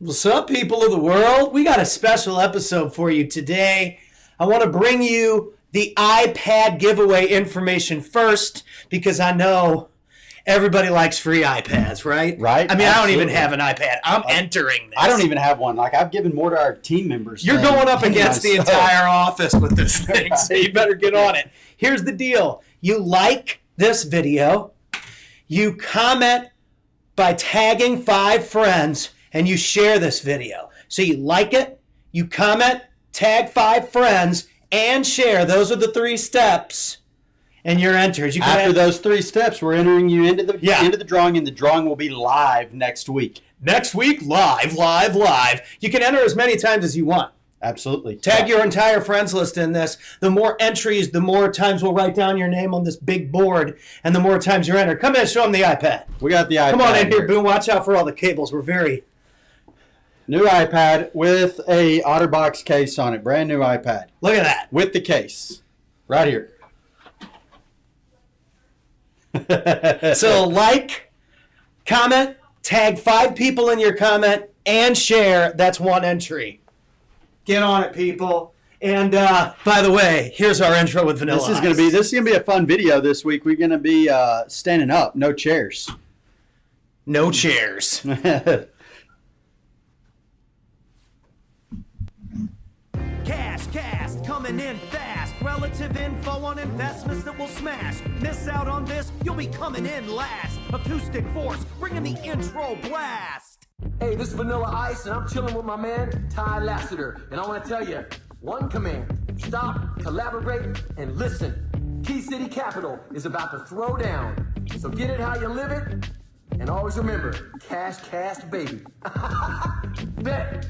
What's up, people of the world? We got a special episode for you today. I want to bring you the iPad giveaway information first because I know everybody likes free iPads, right? Right. I mean, Absolutely. I don't even have an iPad. I'm entering this. I don't even have one. Like, I've given more to our team members. You're going up against the entire office with this thing, so you better get on it. Here's the deal. You like this video, you comment by tagging 5 friends, and you share this video. So you like it, you comment, tag 5 friends, and share. Those are the 3 steps, and you're entered. After those 3 steps, we're entering you into the drawing, and the drawing will be live next week. Next week, live. You can enter as many times as you want. Absolutely. Tag your entire friends list in this. The more entries, the more times we'll write down your name on this big board, and the more times you're entered. Come in, show them the iPad. We got the iPad. Come on in here, Boone. Watch out for all the cables. We're very... New iPad with a OtterBox case on it. Brand new iPad. Look at that. With the case. Right here. So like, comment, tag 5 people in your comment, and share. That's 1 entry. Get on it, people. And by the way, here's our intro with Vanilla This is gonna be a fun video this week. We're gonna be standing up, no chairs. No chairs. Cash, coming in fast. Relative info on investments that will smash. Miss out on this, you'll be coming in last. Acoustic force, bringing the intro blast. Hey, this is Vanilla Ice, and I'm chilling with my man, Ty Lasater. And I want to tell you, one command: stop, collaborate, and listen. Key City Capital is about to throw down. So get it how you live it, and always remember, cash, baby. Bet.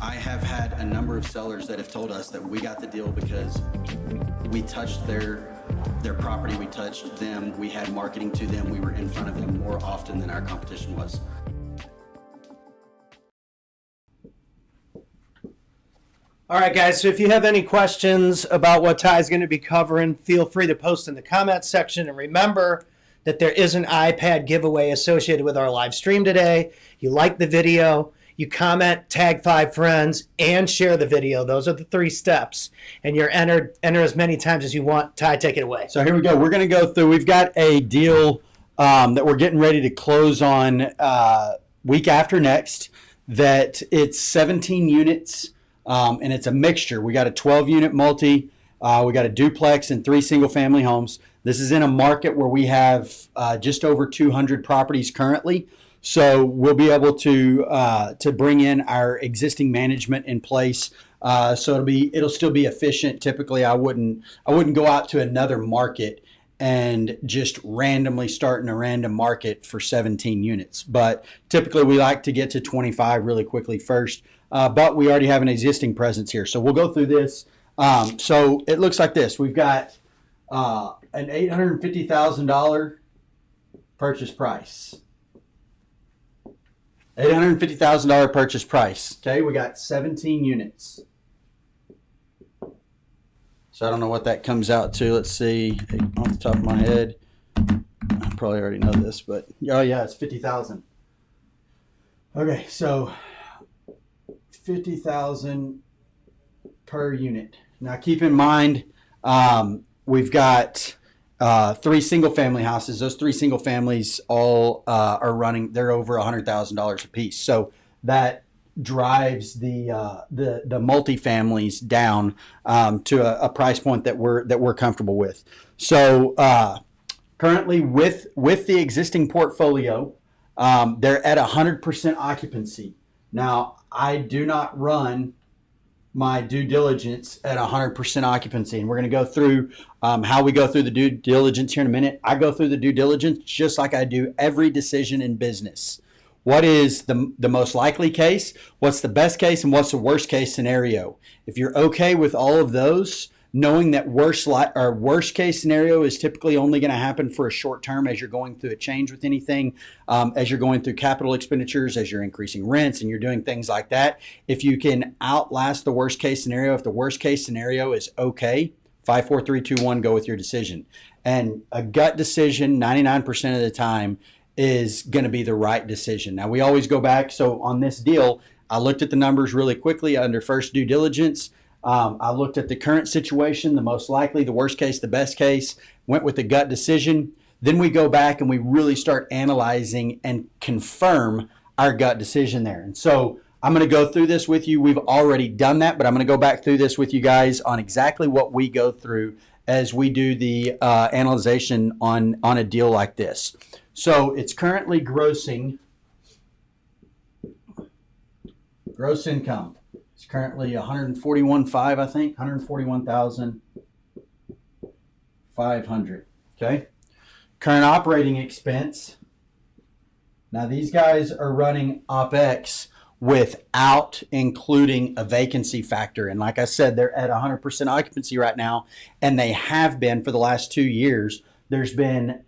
I have had a number of sellers that have told us that we got the deal because we touched their property, we touched them, we had marketing to them, we were in front of them more often than our competition was. All right, guys, so if you have any questions about what Ty's going to be covering, feel free to post in the comments section. And remember that there is an iPad giveaway associated with our live stream today. You like the video, you comment, tag 5 friends, and share the video. Those are the 3 steps. And you're enter as many times as you want. Ty, take it away. So here we go. We're going to go through. We've got a deal that we're getting ready to close on week after next. That it's 17 units, and it's a mixture. We got a 12-unit multi. We got a duplex and 3 single-family homes. This is in a market where we have just over 200 properties currently. So we'll be able to bring in our existing management in place. So it'll still be efficient. Typically, I wouldn't go out to another market and just randomly start in a random market for 17 units. But typically, we like to get to 25 really quickly first. But we already have an existing presence here, so we'll go through this. So it looks like this. We've got an $850,000 purchase price. $850,000 purchase price. Okay, we got 17 units. So I don't know what that comes out to. Let's see off the top of my head. I probably already know this, but oh yeah, it's 50,000. Okay, so 50,000 per unit. Now keep in mind, we've got 3 single-family houses. Those 3 single families all are running. They're over $100,000 a piece. So that drives the multifamilies down to a price point that we're comfortable with. So currently, with the existing portfolio, they're at 100% occupancy. Now, I do not run my due diligence at 100% occupancy. And we're going to go through how we go through the due diligence here in a minute. I go through the due diligence just like I do every decision in business. What is the most likely case? What's the best case? And what's the worst case scenario? If you're okay with all of those, knowing that worst case scenario is typically only going to happen for a short term as you're going through a change with anything, as you're going through capital expenditures, as you're increasing rents and you're doing things like that. If you can outlast the worst case scenario, if the worst case scenario is okay, 5, 4, 3, 2, 1, go with your decision. And a gut decision 99% of the time is going to be the right decision. Now, we always go back. So on this deal, I looked at the numbers really quickly under first due diligence. I looked at the current situation, the most likely, the worst case, the best case, went with the gut decision. Then we go back and we really start analyzing and confirm our gut decision there. And so I'm going to go through this with you. We've already done that, but I'm going to go back through this with you guys on exactly what we go through as we do the analyzation on a deal like this. So it's currently gross income. It's currently 141.5, I think, 141,500. Okay. Current operating expense. Now these guys are running OpEx without including a vacancy factor. And like I said, they're at 100% occupancy right now, and they have been for the last 2 years. There's been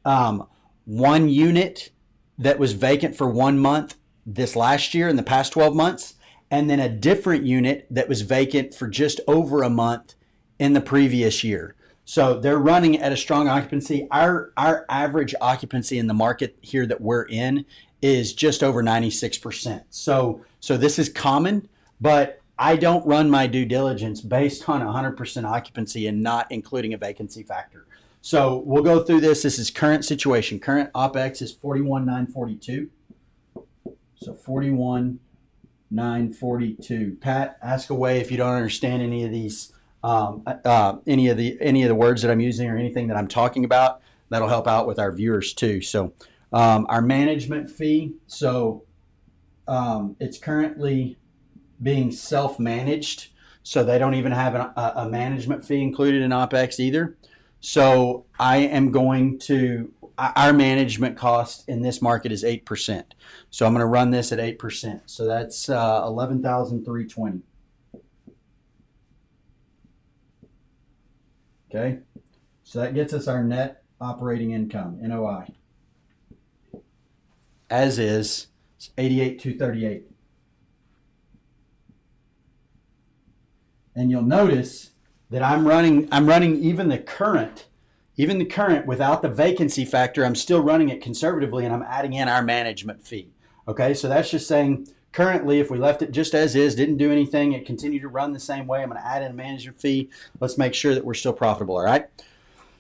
one unit that was vacant for 1 month this last year in the past 12 months, and then a different unit that was vacant for just over a month in the previous year. So they're running at a strong occupancy. Our average occupancy in the market here that we're in is just over 96%. So this is common, but I don't run my due diligence based on 100% occupancy and not including a vacancy factor. So we'll go through this. This is current situation. Current OpEx is 41,942. So 41,942. Pat, ask away if you don't understand any of these, any of the words that I'm using or anything that I'm talking about. That'll help out with our viewers too. So our management fee. So it's currently being self-managed, so they don't even have a management fee included in OpEx either. So I am going to, our management cost in this market is 8%. So I'm going to run this at 8%. So that's 11,320. Okay. So that gets us our net operating income, NOI. As is, it's 88,238. And you'll notice that I'm running even the current without the vacancy factor. I'm still running it conservatively, and I'm adding in our management fee. Okay, so that's just saying currently, if we left it just as is, didn't do anything, it continued to run the same way, I'm going to add in a management fee. Let's make sure that we're still profitable. All right.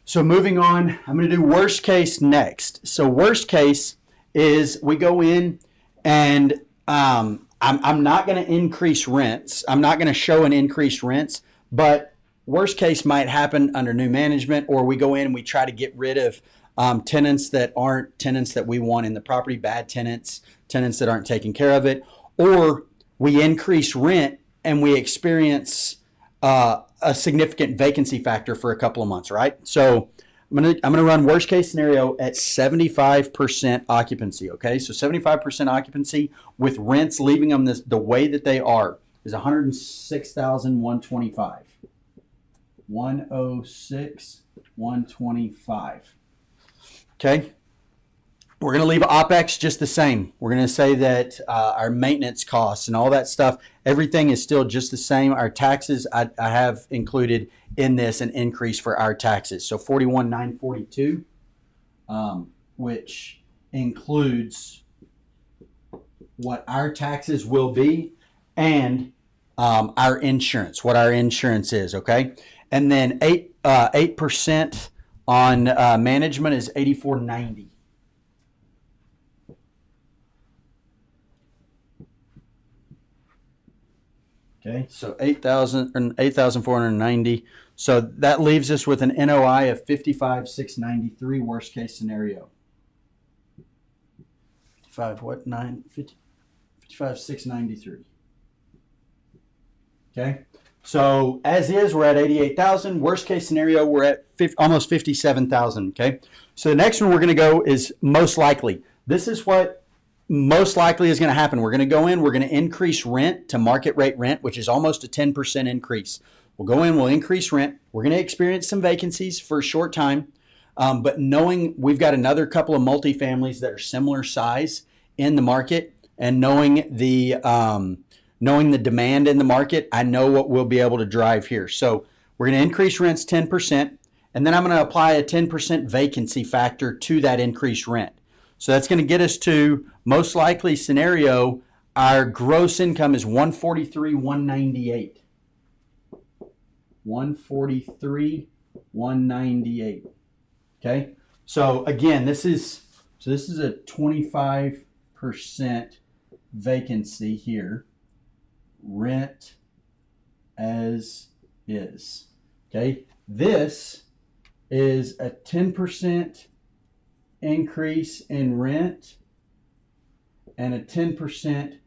So moving on, I'm going to do worst case next. So worst case is we go in and I'm not going to increase rents. I'm not going to show an increased rents, but worst case might happen under new management, or we go in and we try to get rid of tenants that aren't tenants that we want in the property, bad tenants that aren't taking care of it, or we increase rent and we experience a significant vacancy factor for a couple of months, right? So I'm gonna run worst case scenario at 75% occupancy. Okay, so 75% occupancy with rents leaving them the way that they are is 106,125. 106,125. Okay. We're going to leave OpEx just the same. We're going to say that our maintenance costs and all that stuff, everything is still just the same. Our taxes, I have included in this an increase for our taxes. So 41,942, which includes what our taxes will be and our insurance, what our insurance is, okay? And then 8% on management is 8490. Okay, so 8,490. So that leaves us with an NOI of 55,693, worst case scenario. 55,693. Okay. So as is, we're at 88,000. Worst case scenario, we're at almost 57,000. Okay. So the next one we're going to go is most likely. This is what most likely is going to happen. We're going to go in, we're going to increase rent to market rate rent, which is almost a 10% increase. We'll go in, we'll increase rent. We're going to experience some vacancies for a short time. But knowing we've got another couple of multifamilies that are similar size in the market, and knowing the demand in the market, I know what we'll be able to drive here. So we're going to increase rents 10%, and then I'm going to apply a 10% vacancy factor to that increased rent. So that's going to get us to most likely scenario. our gross income is 143,198. 143,198. Okay. So again, this is a 25% vacancy here. Rent as is. Okay. This is a 10% increase in rent and a 10%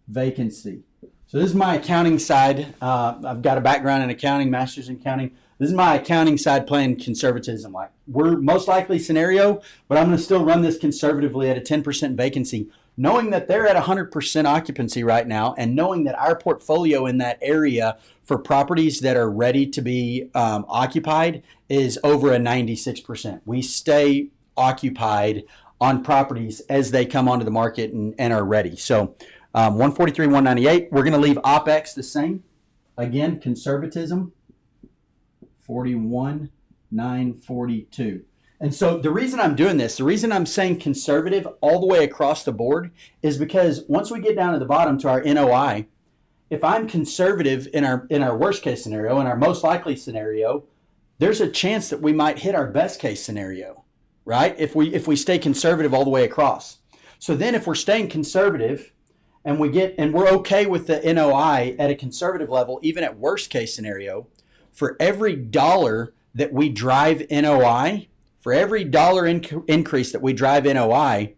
vacancy. So this is my accounting side. I've got a background in accounting, master's in accounting. This is my accounting side playing conservatism. Like, we're most likely scenario, but I'm going to still run this conservatively at a 10% vacancy, knowing that they're at 100% occupancy right now, and knowing that our portfolio in that area for properties that are ready to be occupied is over a 96%. We stay occupied on properties as they come onto the market and are ready. So 143,198. We're going to leave OpEx the same. Again, conservatism, 41,942. And so the reason I'm doing this, the reason I'm saying conservative all the way across the board, is because once we get down to the bottom to our NOI, if I'm conservative in our worst case scenario, in our most likely scenario, there's a chance that we might hit our best case scenario, right? If we stay conservative all the way across. So then if we're staying conservative and we're okay with the NOI at a conservative level, even at worst case scenario, for every dollar that we drive NOI, for every dollar increase that we drive NOI,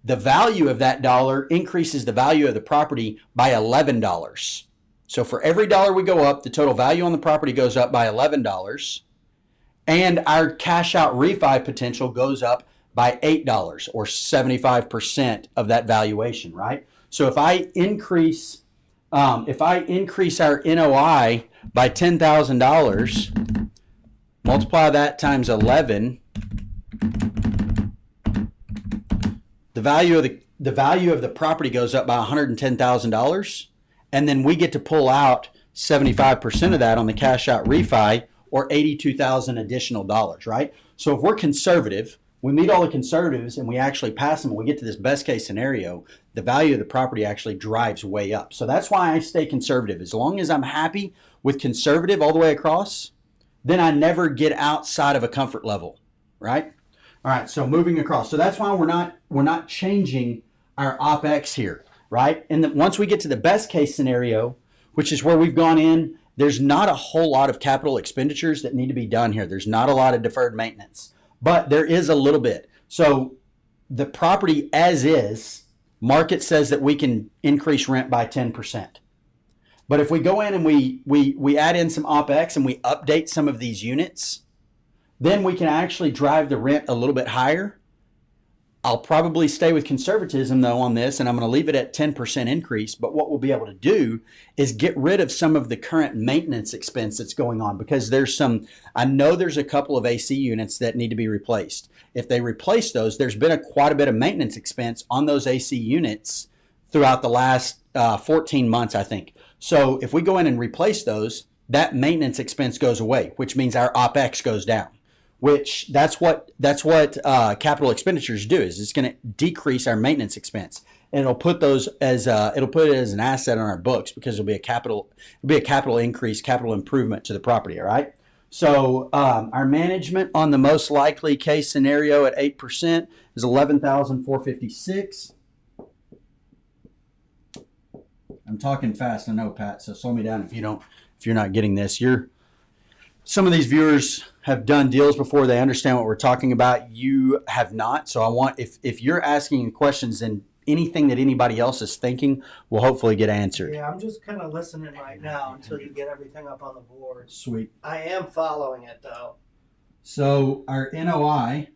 the value of that dollar increases the value of the property by $11. So for every dollar we go up, the total value on the property goes up by $11, and our cash out refi potential goes up by $8, or 75% of that valuation, right? So if I increase our NOI by $10,000, multiply that times 11, the value of the property goes up by $110,000, and then we get to pull out 75% of that on the cash out refi, or $82,000 additional dollars, right? So if we're conservative, we meet all the conservatives and we actually pass them and we get to this best case scenario, the value of the property actually drives way up. So that's why I stay conservative. As long as I'm happy with conservative all the way across, then I never get outside of a comfort level, right? All right, so moving across. So that's why we're not changing our OpEx here, right? And once we get to the best case scenario, which is where we've gone in, there's not a whole lot of capital expenditures that need to be done here. There's not a lot of deferred maintenance, but there is a little bit. So the property as is, market says that we can increase rent by 10%. But if we go in and we add in some OpEx and we update some of these units, then we can actually drive the rent a little bit higher. I'll probably stay with conservatism though on this, and I'm going to leave it at 10% increase. But what we'll be able to do is get rid of some of the current maintenance expense that's going on, because I know there's a couple of AC units that need to be replaced. If they replace those, there's been quite a bit of maintenance expense on those AC units throughout the last 14 months, I think. So if we go in and replace those, that maintenance expense goes away, which means our OpEx goes down. Which that's what capital expenditures do, is it's going to decrease our maintenance expense, and it'll put it as an asset on our books, because it'll be a capital increase, capital improvement to the property. All right. So our management on the most likely case scenario at 8% is $11,456. I'm talking fast, I know, Pat. So slow me down if you're not getting this. Some of these viewers have done deals before. They understand what we're talking about. You have not. So I want, if you're asking questions, then anything that anybody else is thinking will hopefully get answered. Yeah, I'm just kind of listening right now until you get everything up on the board. Sweet. I am following it though. So our NOI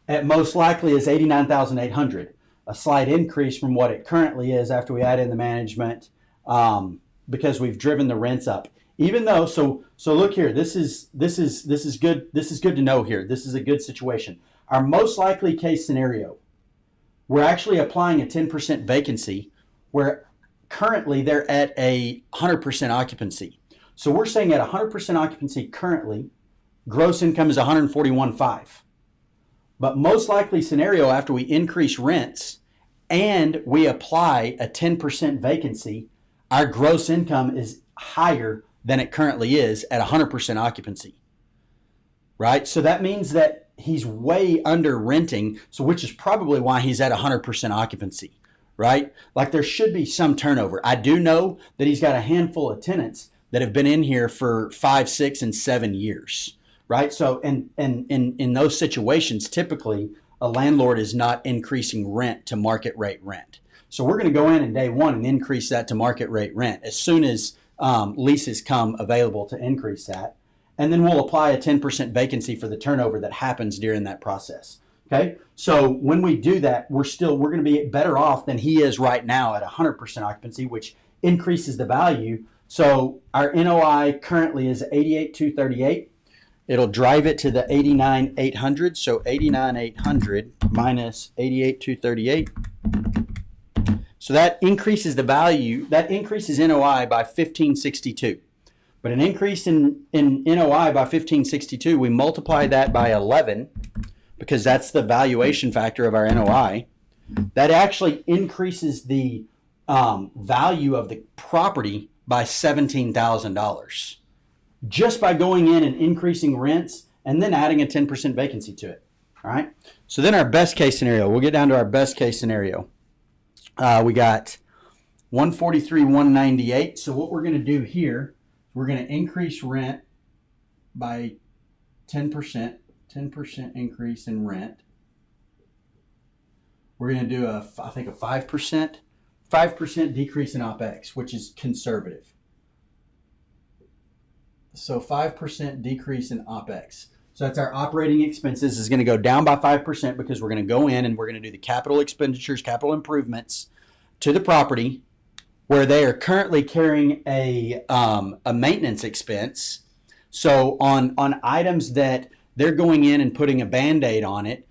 at most likely is $89,800, a slight increase from what it currently is after we add in the management, because we've driven the rents up. Even though, so look here, this is good. This is good to know here. This is a good situation. Our most likely case scenario, we're actually applying a 10% vacancy, where currently they're at a 100% occupancy. So we're saying at 100% occupancy currently, gross income is $141,500. But most likely scenario, after we increase rents and we apply a 10% vacancy, our gross income is higher than it currently is at 100% occupancy, right? So that means that he's way under renting, so which is probably why he's at 100% occupancy, right? Like there should be some turnover. I do know that he's got a handful of tenants that have been in here for 5, 6, and 7 years, right? So in those situations, typically a landlord is not increasing rent to market rate rent. So we're going to go in day one and increase that to market rate rent as soon as leases come available to increase that. And then we'll apply a 10% vacancy for the turnover that happens during that process. Okay. So when we do that, we're going to be better off than he is right now at 100% occupancy, which increases the value. So our NOI currently is 88,238. It'll drive it to the 89,800. So 89,800 minus 88,238. So that increases the value, that increases NOI by 1,562. But an increase in NOI by 1,562, we multiply that by 11 because that's the valuation factor of our NOI. That actually increases the value of the property by $17,000 just by going in and increasing rents and then adding a 10% vacancy to it. All right. So then our best case scenario, we'll get down to our best case scenario. We got 143, 198. So what we're going to do here, we're going to increase rent by 10% increase in rent. We're going to do I think a 5% decrease in OpEx, which is conservative. So 5% decrease in OpEx. So that's our operating expenses is going to go down by 5% because we're going to go in and we're going to do the capital expenditures, capital improvements to the property where they are currently carrying a maintenance expense. So on items that they're going in and putting a Band-Aid on it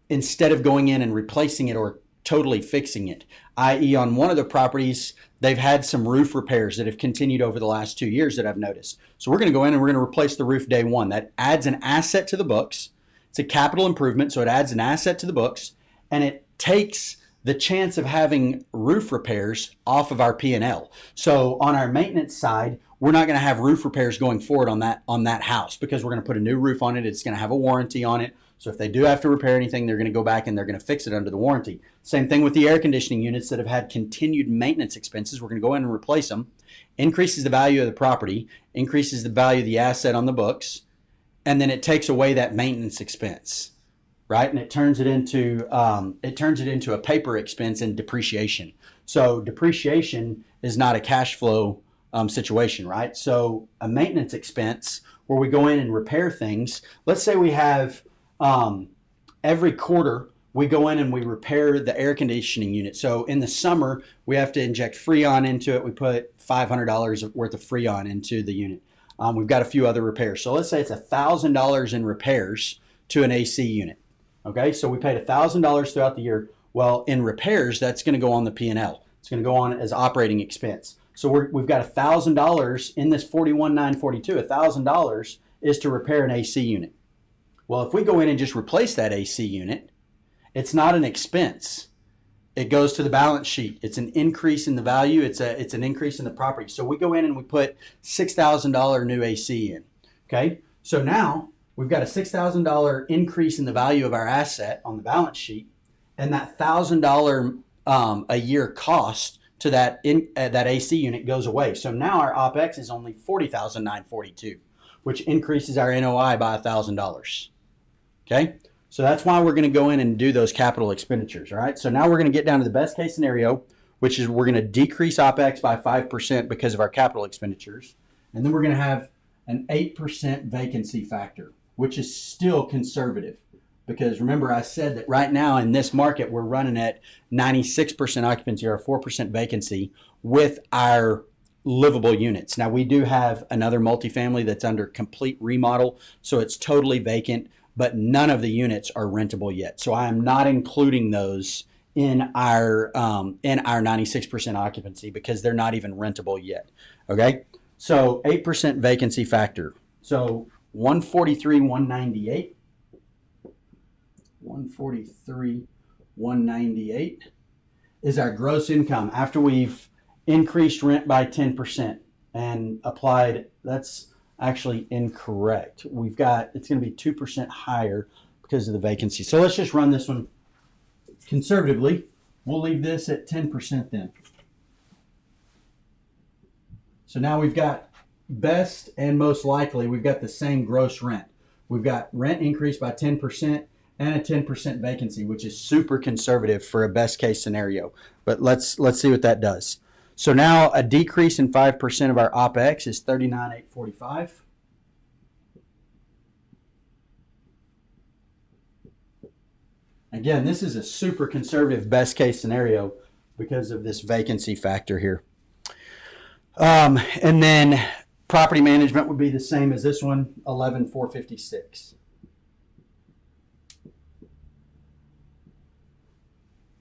instead of going in and replacing it or totally fixing it, i.e. on one of the properties, they've had some roof repairs that have continued over the last 2 years that I've noticed. So we're going to go in and we're going to replace the roof day one. That adds an asset to the books. It's a capital improvement, so it adds an asset to the books, and it takes the chance of having roof repairs off of our P&L. So on our maintenance side, we're not going to have roof repairs going forward on that house because we're going to put a new roof on it. It's going to have a warranty on it. So if they do have to repair anything, they're going to go back and they're going to fix it under the warranty. Same thing with the air conditioning units that have had continued maintenance expenses. We're going to go in and replace them. Increases the value of the property, increases the value of the asset on the books, and then it takes away that maintenance expense, right? And it turns it into a paper expense and depreciation. So depreciation is not a cash flow situation, right? So a maintenance expense where we go in and repair things. Let's say we have every quarter we go in and we repair the air conditioning unit. So in the summer, we have to inject Freon into it. We put $500 worth of Freon into the unit. We've got a few other repairs. So let's say it's $1,000 in repairs to an AC unit. Okay, so we paid $1,000 throughout the year. Well, in repairs, that's going to go on the P&L. It's going to go on as operating expense. So we've got $1,000 in this 41,942. $1,000 is to repair an AC unit. Well, if we go in and just replace that AC unit, it's not an expense. It goes to the balance sheet. It's an increase in the value. It's an increase in the property. So we go in and we put $6,000 new AC in. Okay, so now we've got a $6,000 increase in the value of our asset on the balance sheet, and that $1,000 a year cost to that AC unit goes away. So now our OpEx is only $40,942, which increases our NOI by $1,000. Okay, so that's why we're going to go in and do those capital expenditures. All right, so now we're going to get down to the best case scenario, which is we're going to decrease OpEx by 5% because of our capital expenditures, and then we're going to have an 8% vacancy factor, which is still conservative. Because remember, I said that right now in this market, we're running at 96% occupancy or 4% vacancy with our livable units. Now, we do have another multifamily that's under complete remodel, so it's totally vacant, but none of the units are rentable yet. So I am not including those in our 96% occupancy because they're not even rentable yet. Okay, so 8% vacancy factor. So 143, 198. 143, 198. is our gross income after we've increased rent by 10% and applied. That's actually incorrect. We've got, it's going to be 2% higher because of the vacancy. So let's just run this one conservatively. We'll leave this at 10% then. So now we've got best and most likely, we've got the same gross rent. We've got rent increased by 10% and a 10% vacancy, which is super conservative for a best case scenario. But let's see what that does. So now a decrease in 5% of our OPEX is $39,845. Again, this is a super conservative best case scenario because of this vacancy factor here. And then property management would be the same as this one, $11,456.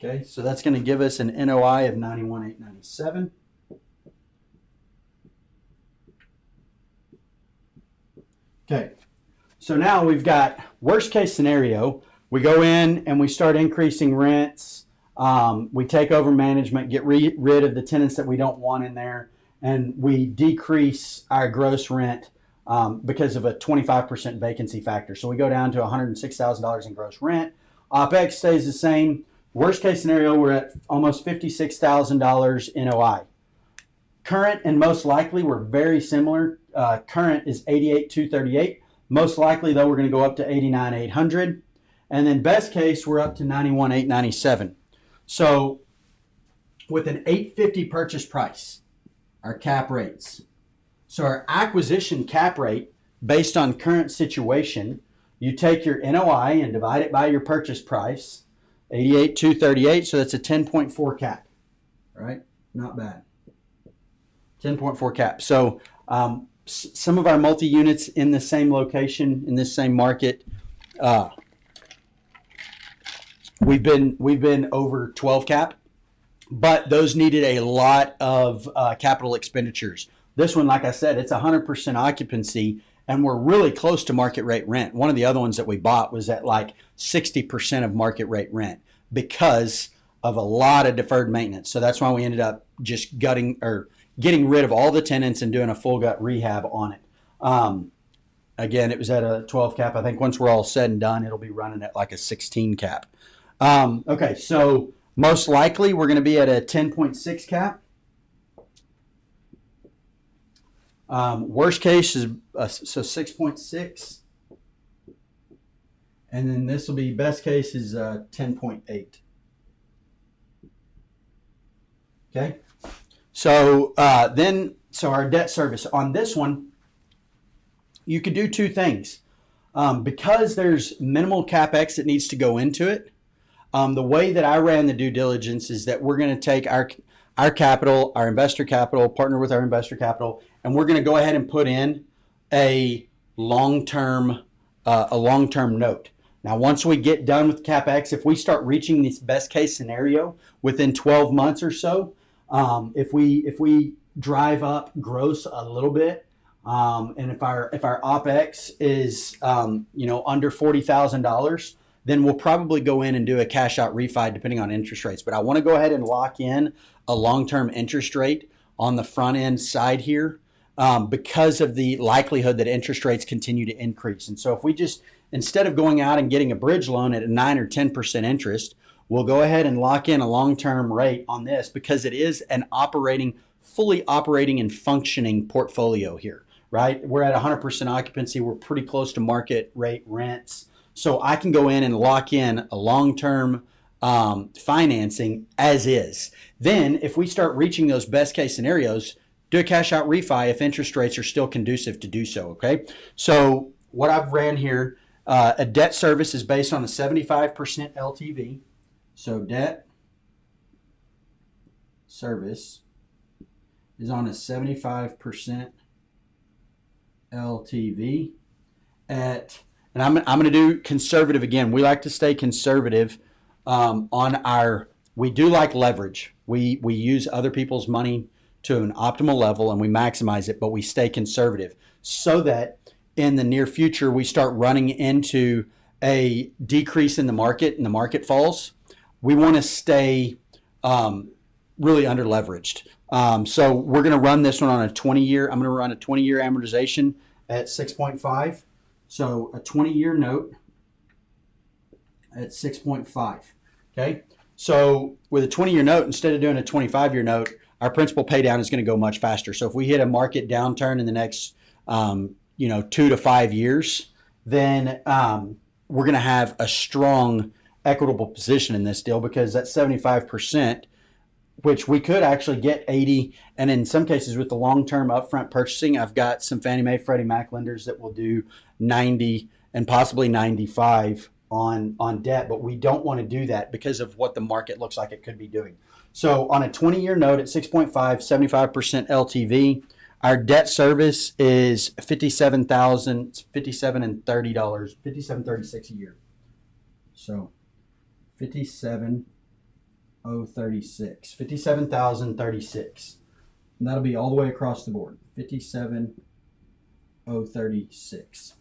Okay, so that's going to give us an NOI of $91,897. Okay, so now we've got worst case scenario. We go in and we start increasing rents. We take over management, get rid of the tenants that we don't want in there, and we decrease our gross rent because of a 25% vacancy factor. So we go down to $106,000 in gross rent. OPEX stays the same. Worst case scenario, we're at almost $56,000 NOI. Current and most likely, we're very similar. Current is $88,238. Most likely, though, we're going to go up to $89,800. And then best case, we're up to $91,897. So with an $850 purchase price, our cap rates. So our acquisition cap rate, based on current situation, you take your NOI and divide it by your purchase price, $88,238, so that's a 10.4 cap, right? Not bad. 10.4 cap. So some of our multi-units in the same location, in this same market, we've been over 12 cap, but those needed a lot of capital expenditures. This one, like I said, it's 100% occupancy, and we're really close to market rate rent. One of the other ones that we bought was at like 60% of market rate rent because of a lot of deferred maintenance. So that's why we ended up just getting rid of all the tenants and doing a full gut rehab on it. Again, it was at a 12 cap. I think once we're all said and done, it'll be running at like a 16 cap. Okay, so most likely we're going to be at a 10.6 cap. Worst case is so 6.6, and then this will be best case is 10.8. Okay, so so our debt service on this one, you could do two things. Because there's minimal capex that needs to go into it. The way that I ran the due diligence is that we're going to take our capital, our investor capital, partner with our investor capital, and we're going to go ahead and put in a long-term note. Now, once we get done with CapEx, if we start reaching this best case scenario within 12 months or so, if we drive up gross a little bit, and if our OPEX is under $40,000, then we'll probably go in and do a cash out refi depending on interest rates. But I want to go ahead and lock in a long-term interest rate on the front end side here because of the likelihood that interest rates continue to increase. And so if we just, instead of going out and getting a bridge loan at a 9 or 10% interest, we'll go ahead and lock in a long-term rate on this because it is an fully operating and functioning portfolio here, right? We're at 100% occupancy. We're pretty close to market rate rents. So I can go in and lock in a long-term financing as is. Then if we start reaching those best case scenarios, do a cash out refi if interest rates are still conducive to do so, okay? So what I've ran here, a debt service is based on a 75% LTV. So debt service is on a 75% LTV at, and I'm going to do conservative again. We like to stay conservative on our, we do like leverage. We use other people's money to an optimal level and we maximize it, but we stay conservative so that in the near future we start running into a decrease in the market and the market falls. We want to stay really under leveraged. So we're going to run this one on a 20-year. I'm going to run a 20-year amortization at 6.5. So a 20-year note at 6.5. Okay. So with a 20-year note, instead of doing a 25-year note, our principal pay down is going to go much faster. So if we hit a market downturn in the next, 2 to 5 years, then we're going to have a strong equitable position in this deal, because that 75%, which we could actually get 80, and in some cases with the long-term upfront purchasing, I've got some Fannie Mae, Freddie Mac lenders that will do 90 and possibly 95 on debt, but we don't want to do that because of what the market looks like it could be doing. So on a 20-year note at 6.5, 75% LTV, our debt service is $57,036 a year. So 57,036. And that'll be all the way across the board. 57,036.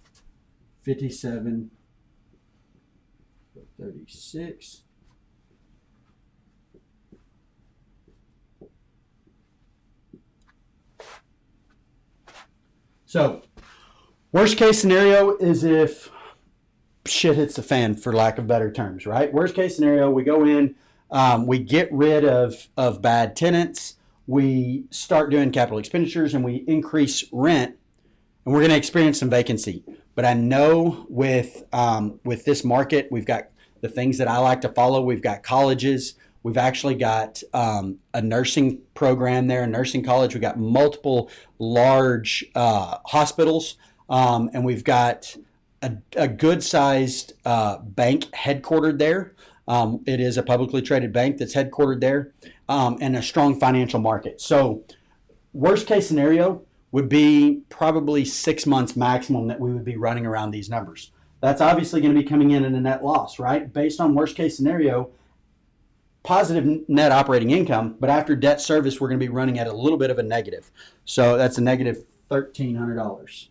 57,036. So, worst case scenario is if shit hits the fan, for lack of better terms, right? Worst case scenario, we go in, we get rid of bad tenants, we start doing capital expenditures, and we increase rent, and we're going to experience some vacancy. But I know with this market, we've got the things that I like to follow. We've got colleges. We've actually got a nursing program there, a nursing college. We've got multiple large hospitals, and we've got a good-sized bank headquartered there. It is a publicly traded bank that's headquartered there, and a strong financial market. So worst case scenario would be probably 6 months maximum that we would be running around these numbers. That's obviously going to be coming in at a net loss, right? Based on worst case scenario, positive net operating income, but after debt service, we're going to be running at a little bit of a negative. So that's a negative $1,300.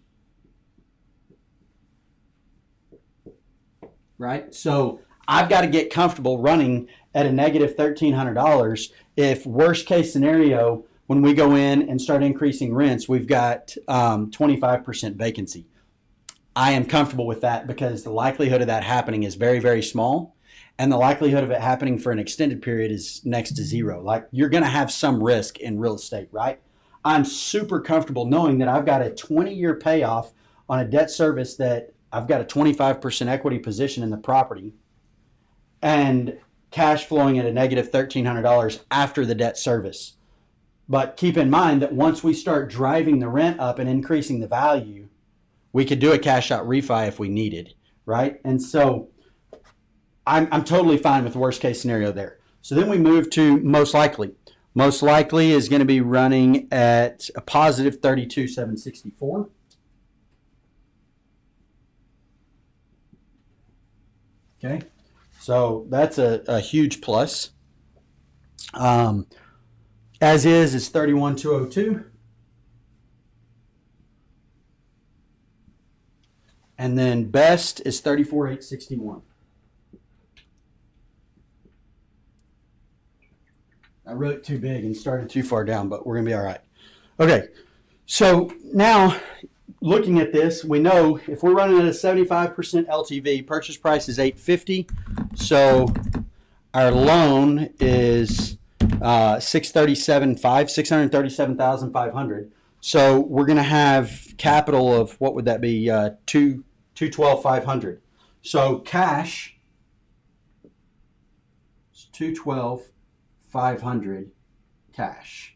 Right? So I've got to get comfortable running at a negative $1,300 if worst case scenario, when we go in and start increasing rents, we've got 25% vacancy. I am comfortable with that because the likelihood of that happening is very, very small. And the likelihood of it happening for an extended period is next to zero. Like, you're going to have some risk in real estate, right? I'm super comfortable knowing that I've got a 20-year payoff on a debt service, that I've got a 25% equity position in the property, and cash flowing at a negative $1,300 after the debt service. But keep in mind that once we start driving the rent up and increasing the value, we could do a cash out refi if we needed, right? And so I'm totally fine with the worst case scenario there. So then we move to most likely. Most likely is going to be running at a positive 32,764. Okay, so that's a huge plus. As is 31,202. And then best is 34,861. I wrote too big and started too far down, but we're going to be all right. Okay, so now looking at this, we know if we're running at a 75% LTV, purchase price is $850. So our loan is $637,500. So we're going to have capital of, what would that be? $212,500. So cash is $212,500 cash.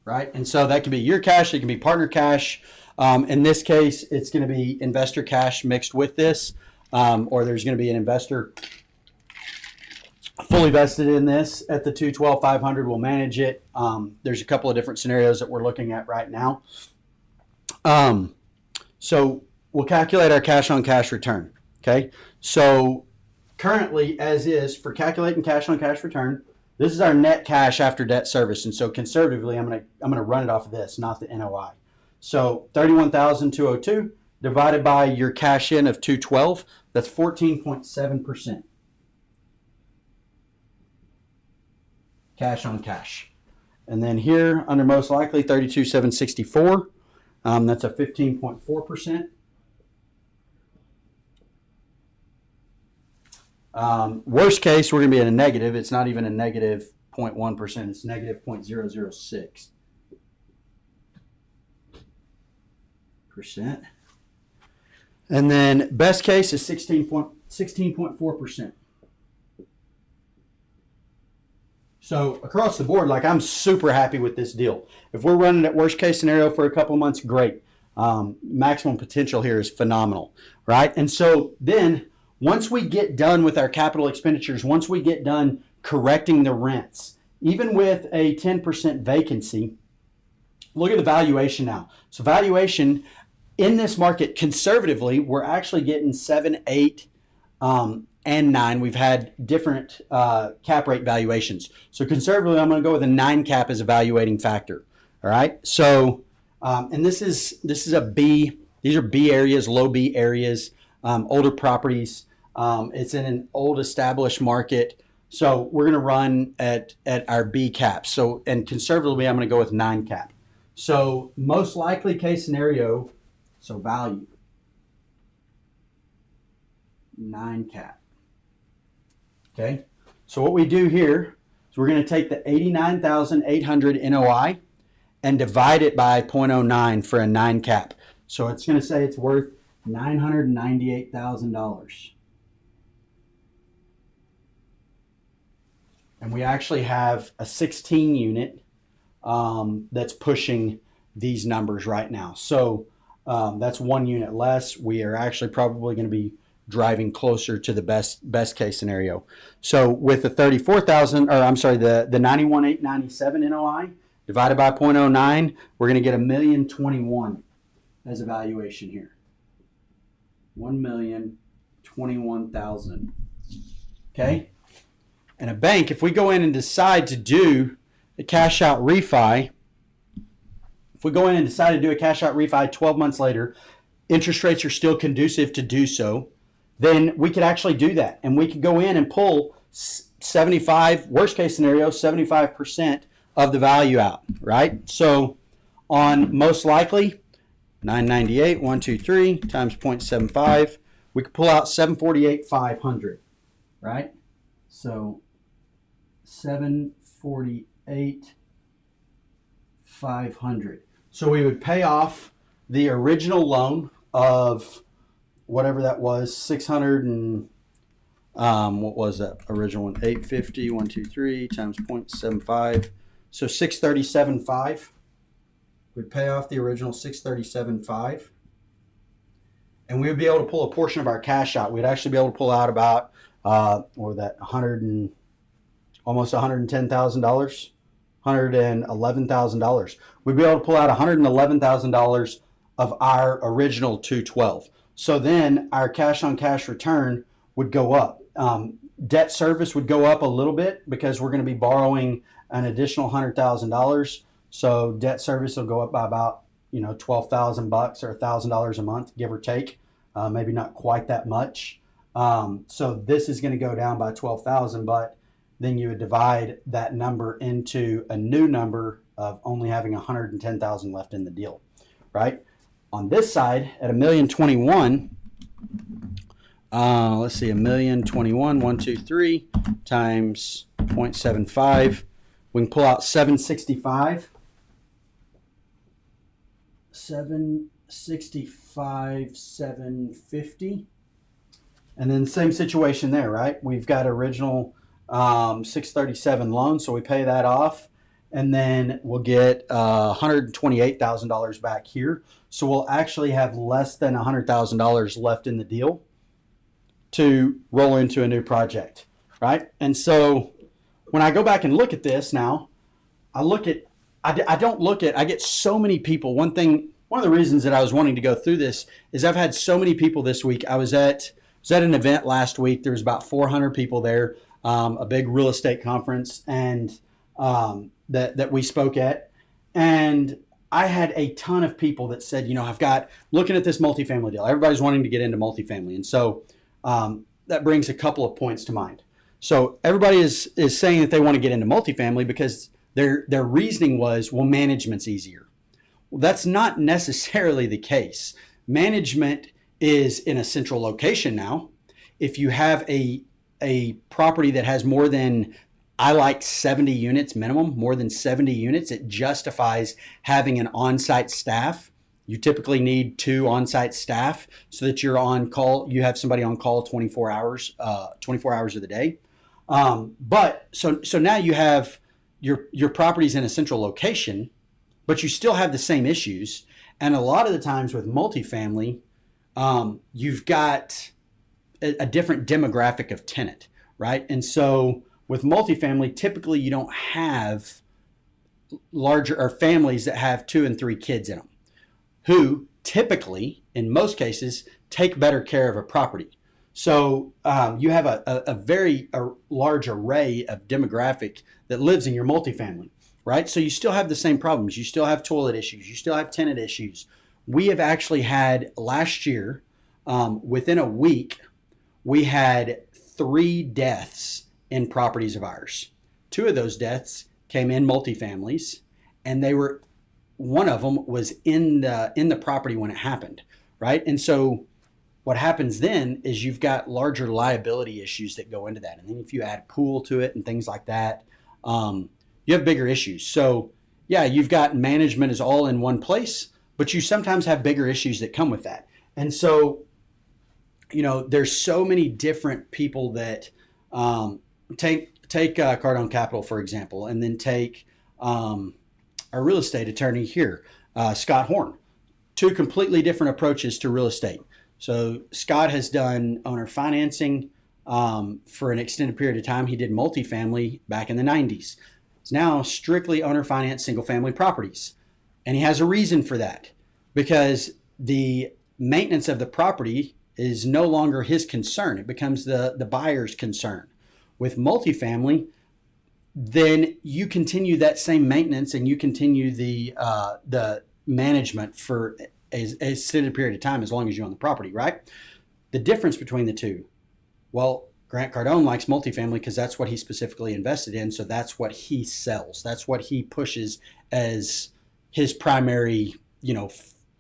Right? And so that can be your cash, it can be partner cash. In this case, it's going to be investor cash mixed with this, or there's going to be an investor fully vested in this at the $212,500. We'll manage it. There's a couple of different scenarios that we're looking at right now. So we'll calculate our cash on cash return. Okay. So currently, as is, for calculating cash on cash return, this is our net cash after debt service. And so conservatively, I'm gonna run it off of this, not the NOI. So 31,202 divided by your cash in of 212, that's 14.7%. cash on cash. And then here under most likely 32,764. That's a 15.4%. Worst case, we're going to be in a negative. It's not even a negative 0.1%. It's negative 0.006%. And then best case is 16.4%. So across the board, like, I'm super happy with this deal. If we're running at worst case scenario for a couple of months, great. Maximum potential here is phenomenal, right? And so then once we get done with our capital expenditures, once we get done correcting the rents, even with a 10% vacancy, look at the valuation now. So valuation in this market, conservatively, we're actually getting 7, 8, and 9. We've had different cap rate valuations. So conservatively, I'm going to go with a 9 cap as a valuating factor. All right. So, and this is a B. These are B areas, low B areas, older properties. It's in an old established market. So we're going to run at our B cap. So, and conservatively, I'm going to go with 9 cap. So most likely case scenario, so value, 9 cap. Okay. So what we do here is we're going to take the 89,800 NOI and divide it by 0.09 for a 9 cap. So it's going to say it's worth $998,000. And we actually have a 16 unit that's pushing these numbers right now. So that's 1 unit less. We are actually probably going to be driving closer to the best case scenario. So with the 34,000, or I'm sorry, the 91,897 NOI divided by 0.09, we're going to get $1,021,000 as a valuation here. 1,021,000. Okay. And a bank, if we go in and decide to do a cash out refi, 12 months later, interest rates are still conducive to do so, then we could actually do that. And we could go in and pull 75, worst case scenario, 75% of the value out, right? So on most likely, 998, 123 times 0.75, we could pull out 748,500, right? So 748,500. So we would pay off the original loan of whatever that was, 600 and what was that original one? 850, 123 times 0.75. So 637.5. We'd pay off the original 637.5. And we would be able to pull a portion of our cash out. We'd actually be able to pull out about almost $110,000, $111,000. We'd be able to pull out $111,000 of our original 212. So then our cash on cash return would go up. Debt service would go up a little bit because we're going to be borrowing an additional $100,000. So debt service will go up by about $12,000 or $1,000 a month, give or take. Maybe not quite that much. So this is going to go down by $12,000, but then you would divide that number into a new number of only having $110,000 left in the deal, right? On this side, at $1,021,000, let's see, $1,021,000, 123 times 0.75. We can pull out 765. 750. And then same situation there, right? We've got original 637 loan, so we pay that off, and then we'll get $128,000 back here. So we'll actually have less than $100,000 left in the deal to roll into a new project, right? And so when I go back and look at this now, I get so many people. One of the reasons that I was wanting to go through this is I've had so many people this week. I was at an event last week. There was about 400 people there, a big real estate conference, and that we spoke at. And I had a ton of people that said, I've got looking at this multifamily deal. Everybody's wanting to get into multifamily, and so that brings a couple of points to mind. So everybody is saying that they want to get into multifamily because their reasoning was, well, management's easier. Well, that's not necessarily the case. Management is in a central location now. If you have a property that has more than, I like 70 units minimum, more than 70 units, it justifies having an on-site staff. You typically need 2 on-site staff so that you're on call. You have somebody on call 24 hours of the day. But so now you have your properties in a central location, but you still have the same issues. And a lot of the times with multifamily, you've got a different demographic of tenant, right? And so with multifamily, typically you don't have larger or families that have 2 and 3 kids in them, who typically, in most cases, take better care of a property. So you have a very large array of demographic that lives in your multifamily, right? So you still have the same problems. You still have toilet issues. You still have tenant issues. We have actually had last year, within a week, we had 3 deaths in properties of ours. 2 of those deaths came in multifamilies, and one of them was in the property when it happened, right? And so what happens then is you've got larger liability issues that go into that. And then if you add a pool to it and things like that, you have bigger issues. So yeah, you've got management is all in one place, but you sometimes have bigger issues that come with that. And so, there's so many different people that take Cardone Capital, for example, and then take our real estate attorney here, Scott Horn. 2 completely different approaches to real estate. So Scott has done owner financing for an extended period of time. He did multifamily back in the 90s. It's now strictly owner finance single family properties. And he has a reason for that, because the maintenance of the property is no longer his concern. It becomes the buyer's concern. With multifamily, then you continue that same maintenance and you continue the management for an extended period of time as long as you own the property, right? The difference between the two, well, Grant Cardone likes multifamily because that's what he specifically invested in, so that's what he sells. That's what he pushes as his primary,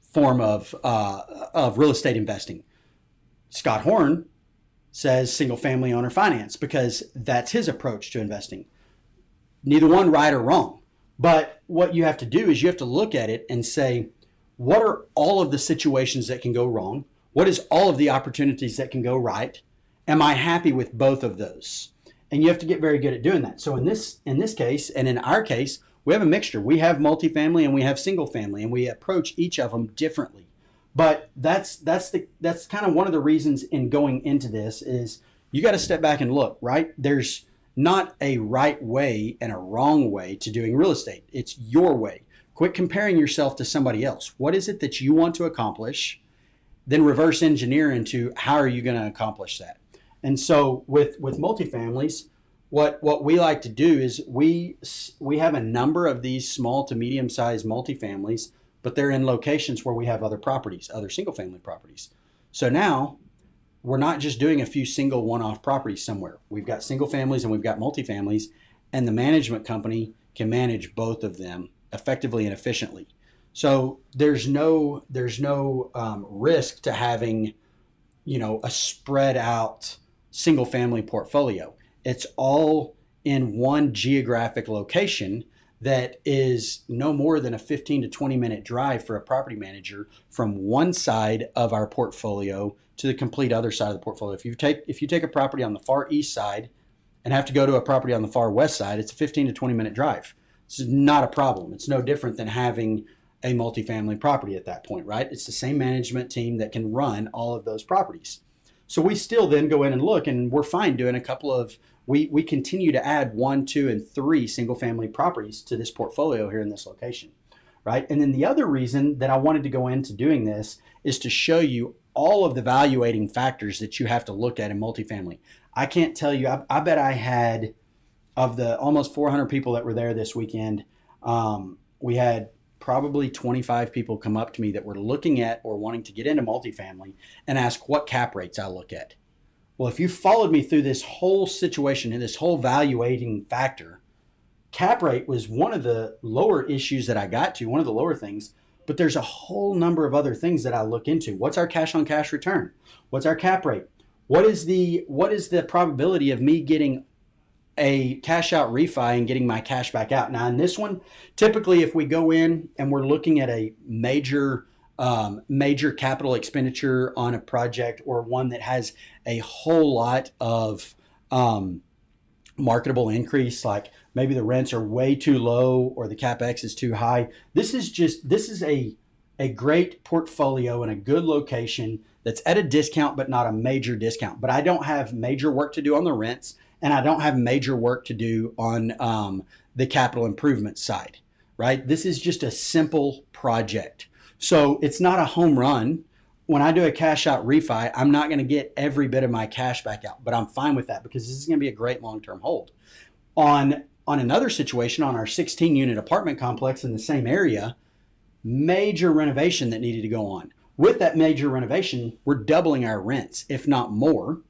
form of real estate investing. Scott Horn says single family owner finance because that's his approach to investing. Neither one right or wrong. But what you have to do is you have to look at it and say, what are all of the situations that can go wrong? What is all of the opportunities that can go right? Am I happy with both of those? And you have to get very good at doing that. So in this case, and in our case, we have a mixture. We have multifamily and we have single family, and we approach each of them differently. But that's kind of one of the reasons in going into this is you got to step back and look, right? There's not a right way and a wrong way to doing real estate. It's your way. Quit comparing yourself to somebody else. What is it that you want to accomplish? Then reverse engineer into how are you going to accomplish that? And so with multifamilies, what we like to do is we have a number of these small to medium sized multifamilies, but they're in locations where we have other properties, other single family properties. So now we're not just doing a few single one-off properties somewhere. We've got single families and we've got multifamilies, and the management company can manage both of them effectively and efficiently. So there's no risk to having, a spread out single family portfolio. It's all in one geographic location that is no more than a 15 to 20 minute drive for a property manager from one side of our portfolio to the complete other side of the portfolio. If you take a property on the far east side and have to go to a property on the far west side, it's a 15 to 20 minute drive. It's not a problem. It's no different than having a multifamily property at that point, right? It's the same management team that can run all of those properties. So we still then go in and look, and we're fine doing a couple of, we continue to add 1, 2, and 3 single family properties to this portfolio here in this location, right? And then the other reason that I wanted to go into doing this is to show you all of the evaluating factors that you have to look at in multifamily. I can't tell you, I bet I had, of the almost 400 people that were there this weekend, we had probably 25 people come up to me that were looking at or wanting to get into multifamily and ask what cap rates I look at. Well, if you followed me through this whole situation and this whole valuating factor, cap rate was one of the lower issues that I got to, one of the lower things, but there's a whole number of other things that I look into. What's our cash on cash return? What's our cap rate? What is the probability of me getting a cash out refi and getting my cash back out? Now in this one, typically if we go in and we're looking at a major capital expenditure on a project, or one that has a whole lot of marketable increase, like maybe the rents are way too low or the capex is too high. This is a great portfolio in a good location that's at a discount, but not a major discount. But I don't have major work to do on the rents, and I don't have major work to do on the capital improvement side, right? This is just a simple project. So it's not a home run. When I do a cash out refi, I'm not going to get every bit of my cash back out, but I'm fine with that because this is going to be a great long-term hold. On another situation, on our 16 unit apartment complex in the same area, major renovation that needed to go on. With that major renovation, we're doubling our rents, if not more,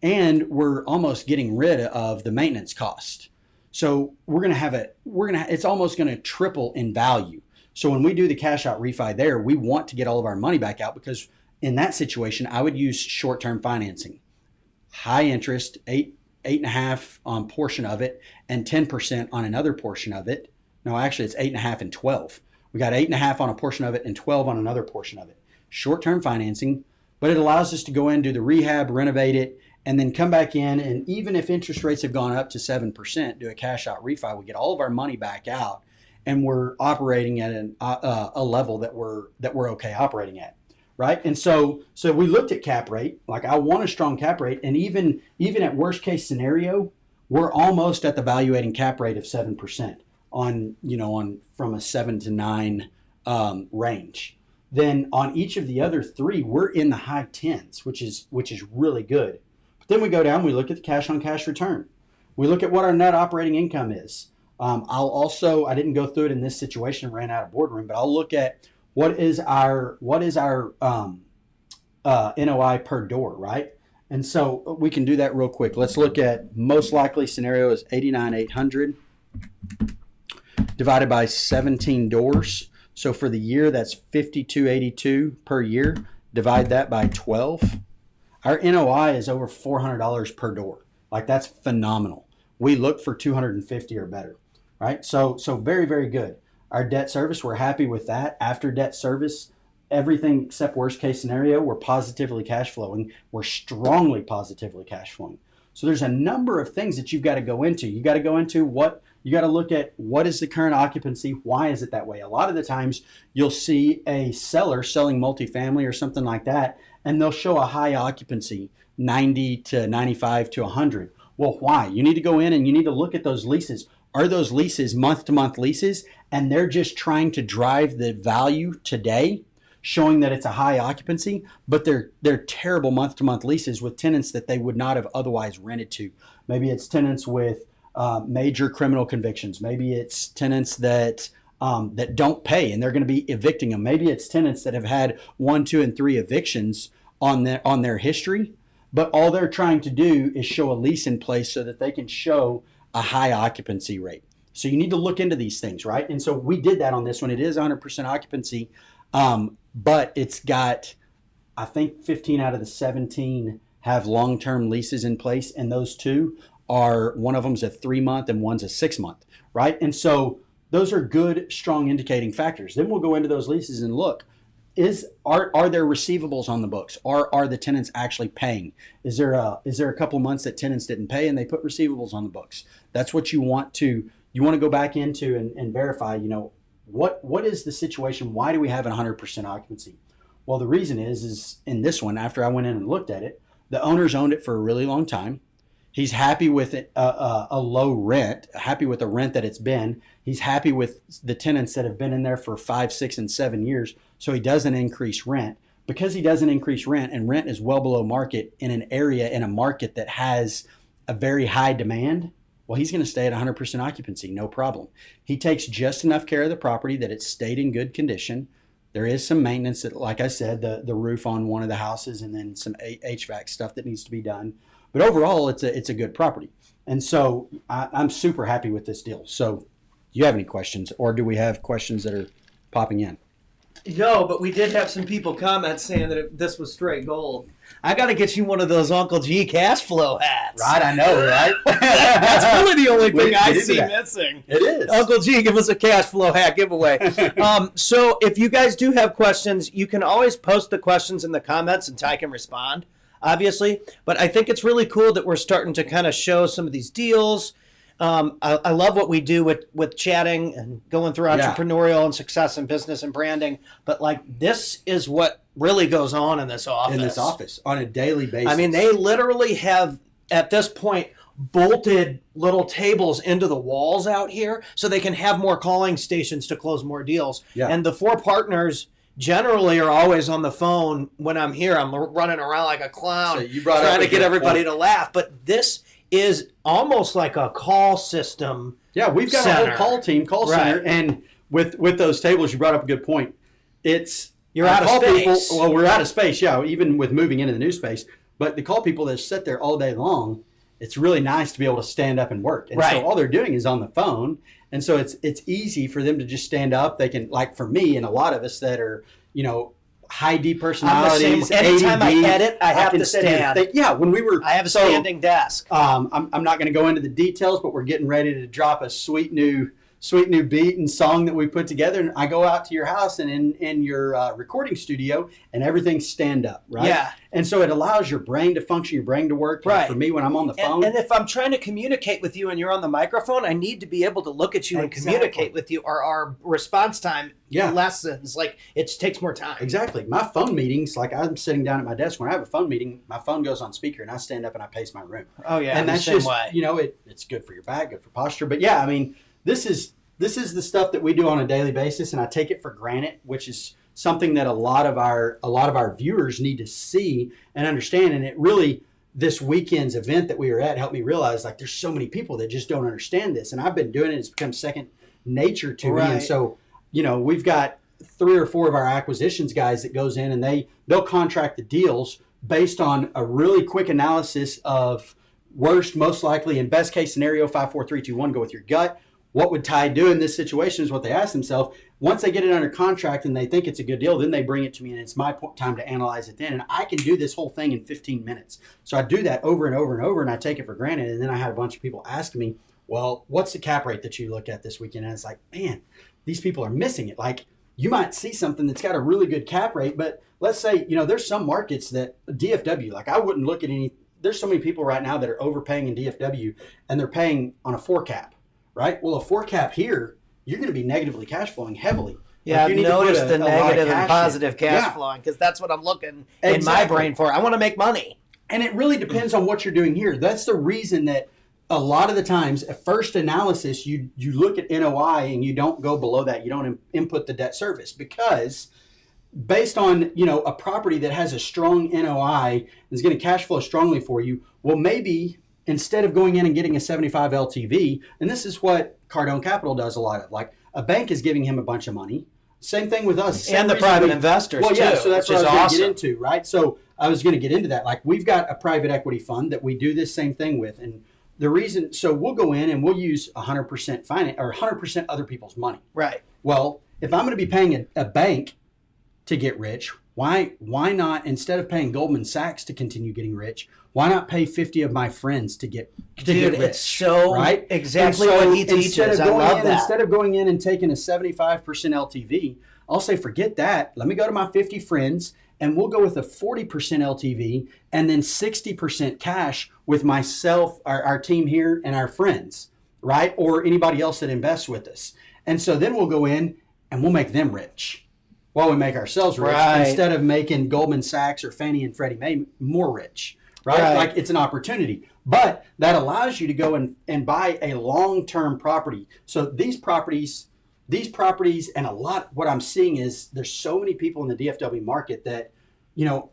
and we're almost getting rid of the maintenance cost. So it's almost going to triple in value. So when we do the cash out refi there, we want to get all of our money back out, because in that situation, I would use short-term financing, high interest, 8.5 on portion of it, and 10% on another portion of it. No, actually it's 8.5 and 12. We got 8.5 on a portion of it and 12 on another portion of it. Short-term financing, but it allows us to go in, do the rehab, renovate it, and then come back in. And even if interest rates have gone up to 7%, do a cash out refi, we get all of our money back out, and we're operating at a level that we're okay operating at, right? And so we looked at cap rate. Like, I want a strong cap rate, and even at worst case scenario, we're almost at the valuating cap rate of 7% on from a 7 to 9 range. Then on each of the other three, we're in the high 10s, which is really good. But then we go down, we look at the cash on cash return. We look at what our net operating income is. I didn't go through it in this situation, ran out of boardroom, but I'll look at what is our NOI per door, right? And so we can do that real quick. Let's look at most likely scenario is 89,800 divided by 17 doors. So for the year, that's 5,282 per year. Divide that by 12. Our NOI is over $400 per door. Like, that's phenomenal. We look for 250 or better, right? So very, very good. Our debt service, we're happy with that. After debt service, everything except worst case scenario, we're positively cash flowing. We're strongly positively cash flowing. So there's a number of things that you've got to go into. You got to go into you got to look at what is the current occupancy? Why is it that way? A lot of the times you'll see a seller selling multifamily or something like that, and they'll show a high occupancy, 90 to 95 to 100. Well, why? You need to go in and you need to look at those leases. Are those leases month-to-month leases, and they're just trying to drive the value today, showing that it's a high occupancy, but they're terrible month-to-month leases with tenants that they would not have otherwise rented to. Maybe it's tenants with major criminal convictions. Maybe it's tenants that don't pay and they're going to be evicting them. Maybe it's tenants that have had 1, 2, and 3 evictions on their history, but all they're trying to do is show a lease in place so that they can show a high occupancy rate. So you need to look into these things, right? And so we did that on this one. It is 100% occupancy, but it's got, I think 15 out of the 17 have long-term leases in place, and those two are, one of them's a 3-month and one's a 6-month, right? And so those are good, strong indicating factors. Then we'll go into those leases and look, are there receivables on the books? Are the tenants actually paying? Is there a couple of months that tenants didn't pay and they put receivables on the books? That's what you want to go back into and verify, what is the situation? Why do we have 100% occupancy? Well, the reason is in this one, after I went in and looked at it, the owners owned it for a really long time. He's happy with it, a low rent, happy with the rent that it's been. He's happy with the tenants that have been in there for 5, 6, and 7 years. So he doesn't increase rent. Because he doesn't increase rent, and rent is well below market in an area, in a market that has a very high demand, well, he's going to stay at 100% occupancy, no problem. He takes just enough care of the property that it stayed in good condition. There is some maintenance that, like I said, the roof on one of the houses, and then some HVAC stuff that needs to be done. But overall, it's a good property. And so I'm super happy with this deal. So do you have any questions, or do we have questions that are popping in? No, but we did have some people comment saying that this was straight gold. I got to get you one of those Uncle G cash flow hats. Right, I know, right? That's really the only thing I see that. missing. It is. Uncle G, give us a cash flow hat giveaway. So if you guys do have questions, you can always post the questions in the comments and Ty can respond, obviously. But I think it's really cool that we're starting to kind of show some of these deals. I love what we do with chatting and going through entrepreneurial and success and business and branding. But like, this is what really goes on in this office. In this office on a daily basis. I mean, they literally have, at this point, bolted little tables into the walls out here so they can have more calling stations to close more deals. Yeah. And the 4 partners generally are always on the phone when I'm here. I'm running around like a clown, So you brought trying up to a get good everybody point. to laugh. But this is almost like a call system. Yeah, we've got center. a whole call center, Right. and with those tables, you brought up a good point. You're I out of call space. Well, we're out of space, yeah, even with moving into the new space. But the call people that sit there all day long, it's really nice to be able to stand up and work. And Right. so all they're doing is on the phone, and so it's easy for them to just stand up. They can, like for me and a lot of us that are, high D personalities. Anytime I ADD, edit, I have can to sit here and stand. think. Yeah, when we were, I have a standing desk. I'm not going to go into the details, but we're getting ready to drop a sweet new beat and song that we put together. And I go out to your house and in your recording studio, and everything's stand up, right? Yeah. And so it allows your brain to function, your brain to work. Like Right. for me, when I'm on the phone, And if I'm trying to communicate with you and you're on the microphone, I need to be able to look at you and Exactly. communicate with you, or our response time lessens. Like, it takes more time. exactly. My phone meetings, like I'm sitting down at my desk when I have a phone meeting, my phone goes on speaker and I stand up and I pace my room. Oh, yeah. And the that's same just, way. it's good for your back, good for posture. But yeah, I mean, this is the stuff that we do on a daily basis, and I take it for granted, which is something that a lot of our viewers need to see and understand. And it really, this weekend's event that we were at helped me realize, like, there's so many people that just don't understand this. And I've been doing it; it's become second nature to me. And Right. so, we've got 3 or 4 of our acquisitions guys that goes in, and they'll contract the deals based on a really quick analysis of worst, most likely, and best case scenario. 5, 4, 3, 2, 1. Go with your gut. What would Ty do in this situation is what they ask themselves. Once they get it under contract and they think it's a good deal, then they bring it to me, and it's my time to analyze it then. And I can do this whole thing in 15 minutes. So I do that over and over and over, and I take it for granted. And then I had a bunch of people ask me, well, what's the cap rate that you look at this weekend? And it's like, man, these people are missing it. Like, you might see something that's got a really good cap rate, but let's say, there's some markets that DFW, like I wouldn't look at any, there's so many people right now that are overpaying in DFW, and they're paying on a 4 cap. Right? Well, a 4 cap here, you're going to be negatively cash flowing heavily. Yeah, Like, I've you need to put noticed the a lot of negative and cash in. positive cash Yeah. flowing, because that's what I'm looking in my Exactly. brain for. I want to make money. And it really depends on what you're doing here. That's the reason that a lot of the times, at first analysis, you look at NOI and you don't go below that. You don't input the debt service, because based on, a property that has a strong NOI is going to cash flow strongly for you. Well, maybe instead of going in and getting a 75 LTV, and this is what Cardone Capital does a lot of, like a bank is giving him a bunch of money. Same thing with us. Same And the reason private investors, well, yeah, too, so that's which what is I was awesome. going to get into, right? So I was going to get into that. Like, we've got a private equity fund that we do this same thing with. And the reason, so we'll go in and we'll use 100% finance or 100% other people's money. Right. Well, if I'm going to be paying a bank to get rich, why not, instead of paying Goldman Sachs to continue getting rich, why not pay 50 of my friends to get Dude, rich? it's so right? exactly And so what he instead teaches. of I going love in, that. Instead of going in and taking a 75% LTV, I'll say, forget that. Let me go to my 50 friends, and we'll go with a 40% LTV and then 60% cash with myself, our team here, and our friends, right? Or anybody else that invests with us. And so then we'll go in and we'll make them rich while we make ourselves rich, Right. instead of making Goldman Sachs or Fannie and Freddie Mae more rich, right? Right. Like, it's an opportunity. But that allows you to go and buy a long-term property. So these properties, and a lot, what I'm seeing is there's so many people in the DFW market that,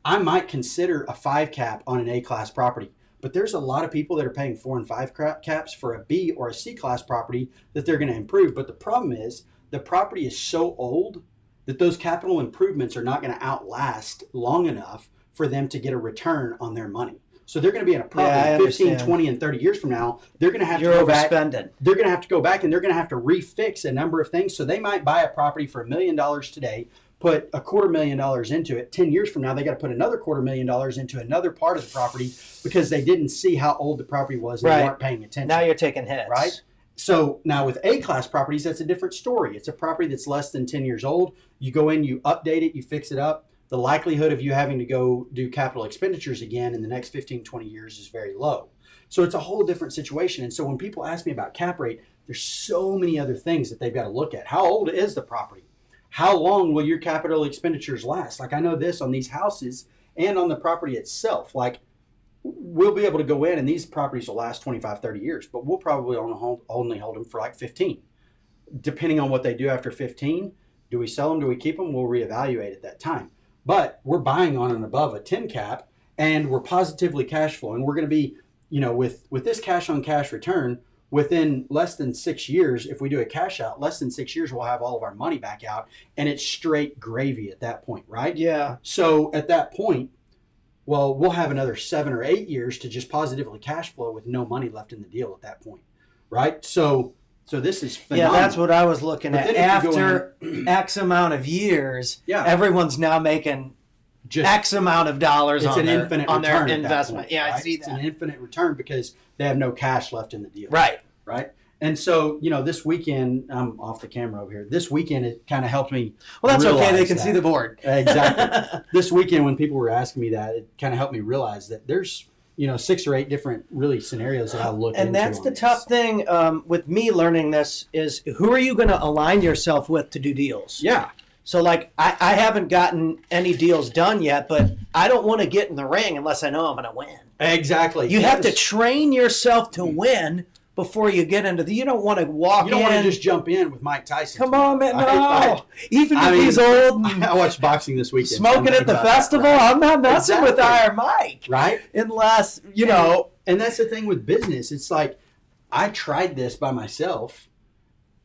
I might consider a 5 cap on an A-class property. But there's a lot of people that are paying 4 and 5 caps for a B or a C-class property that they're going to improve. But the problem is the property is so old that those capital improvements are not going to outlast long enough for them to get a return on their money. So they're going to be in a problem Yeah, I 15, understand. 20, and 30 years from now. They're going to have You're to go back. overspending. They're going to have to go back and they're going to have to refix a number of things. So they might buy a property for $1 million today, put $250,000 into it. 10 years from now, they got to put another $250,000 into another part of the property because they didn't see how old the property was and Right. they weren't paying attention. Now you're taking hits. Right? So now with A-class properties, that's a different story. It's a property that's less than 10 years old. You go in, you update it, you fix it up. The likelihood of you having to go do capital expenditures again in the next 15, 20 years is very low. So it's a whole different situation. And so when people ask me about cap rate, there's so many other things that they've got to look at. How old is the property? How long will your capital expenditures last? Like I know this on these houses and on the property itself. Like we'll be able to go in and these properties will last 25, 30 years, but we'll probably only hold them for like 15. Depending on what they do after 15, do we sell them? Do we keep them? We'll reevaluate at that time. But we're buying on and above a 10 cap and we're positively cash flowing. We're going to be, with this cash on cash return within less than 6 years, if we do a cash out, less than 6 years, we'll have all of our money back out and it's straight gravy at that point, right? Yeah. So at that point, well, we'll have another 7 or 8 years to just positively cash flow with no money left in the deal at that point, right? So this is phenomenal. Yeah, that's what I was looking But at. then if you go After X amount of years, Yeah. everyone's now making just X amount of dollars it's on an their, infinite on their return at that investment. point, Yeah, I right? see It's that. an infinite return because they have no cash left in the deal. Right. Right. And so, this weekend, I'm off the camera over here. This weekend, it kind of helped me. Well, that's okay. They realize can that. see the board. Exactly. This weekend, when people were asking me that, it kind of helped me realize that there's, 6 or 8 different really scenarios that I look into. And that's on the this. tough thing with me learning this is who are you going to align yourself with to do deals? Yeah. So, like, I haven't gotten any deals done yet, but I don't want to get in the ring unless I know I'm going to win. Exactly. You have to Yes. train yourself to win before you get into the. You don't want to walk You don't in. want to just jump in with Mike Tyson. Come on, man. No. I Even if mean, he's old and I watched boxing this weekend. smoking at the festival, I'm not messing with Iron Mike. Right? Unless, you know. And that's the thing with business. It's like, I tried this by myself.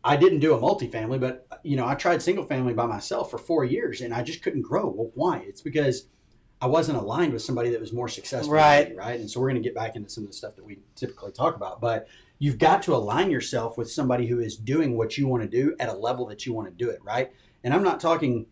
I didn't do a multifamily, but, I tried single family by myself for 4 years and I just couldn't grow. Well, why? It's because I wasn't aligned with somebody that was more successful Right. than me, right? And so we're going to get back into some of the stuff that we typically talk about. But you've got to align yourself with somebody who is doing what you want to do at a level that you want to do it, right? And I'm not talking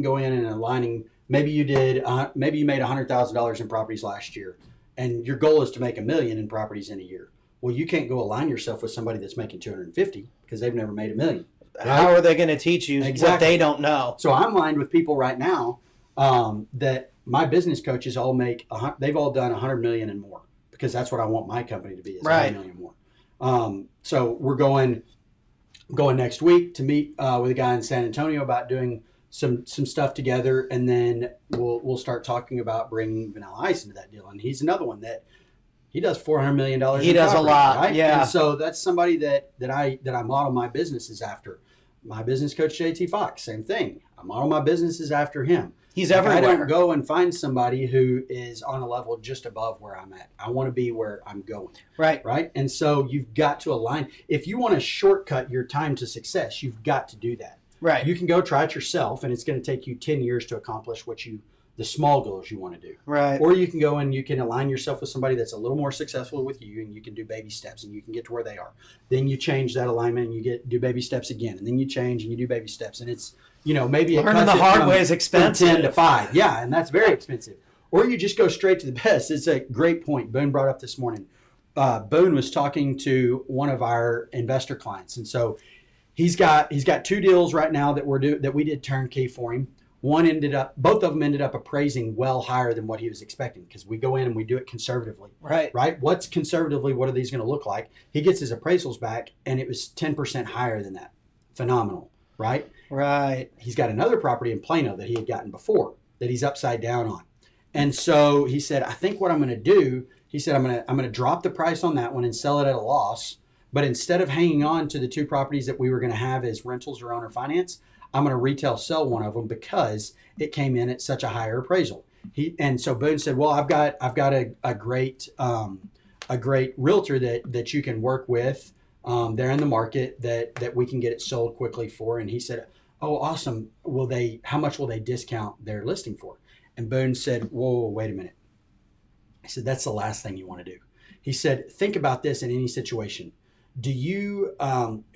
go in and aligning. Maybe you made $100,000 in properties last year and your goal is to make $1 million in properties in a year. Well, you can't go align yourself with somebody that's making 250 because they've never made $1 million. Right? How are they going to teach you what Exactly. they don't know? So I'm aligned with people right now that my business coaches all they've all done 100 million and more because that's what I want my company to be is Right. 100 million more. So we're going next week to meet with a guy in San Antonio about doing some stuff together, and then we'll start talking about bringing Vanilla Ice into that deal. And he's another one that he does $400 million. He does a lot, right? yeah. And so that's somebody that I model my businesses after. My business coach JT Fox, same thing. I model my businesses after him. He's Like, everywhere. I don't go and find somebody who is on a level just above where I'm at. I want to be where I'm going. Right. Right. And so you've got to align. If you want to shortcut your time to success, you've got to do that. Right. You can go try it yourself, and it's going to take you 10 years to accomplish the small goals you want to do. Right. Or you can go and you can align yourself with somebody that's a little more successful with you, and you can do baby steps and you can get to where they are. Then you change that alignment and you do baby steps again, and then you change and you do baby steps, and it's maybe it Learning cuts the it hard from- way is expensive. from 10 to 5. Yeah, and that's very expensive. Or you just go straight to the best. It's a great point Boone brought up this morning. Boone was talking to one of our investor clients, and so he's got 2 deals right now that we did turnkey for him. Both of them ended up appraising well higher than what he was expecting because we go in and we do it conservatively. Right. Right? What's conservatively, what are these going to look like? He gets his appraisals back and it was 10% higher than that. Phenomenal. Right? Right. He's got another property in Plano that he had gotten before that he's upside down on. And so he said, I think what I'm going to do, he said, I'm going to drop the price on that one and sell it at a loss. But instead of hanging on to the 2 properties that we were going to have as rentals or owner finance, I'm going to retail sell one of them because it came in at such a higher appraisal. And so Boone said, well, I've got a great realtor that you can work with. They're in the market that we can get it sold quickly for. And he said, oh, awesome. How much will they discount their listing for? And Boone said, whoa, wait a minute. He said, that's the last thing you want to do. He said, think about this in any situation. Do you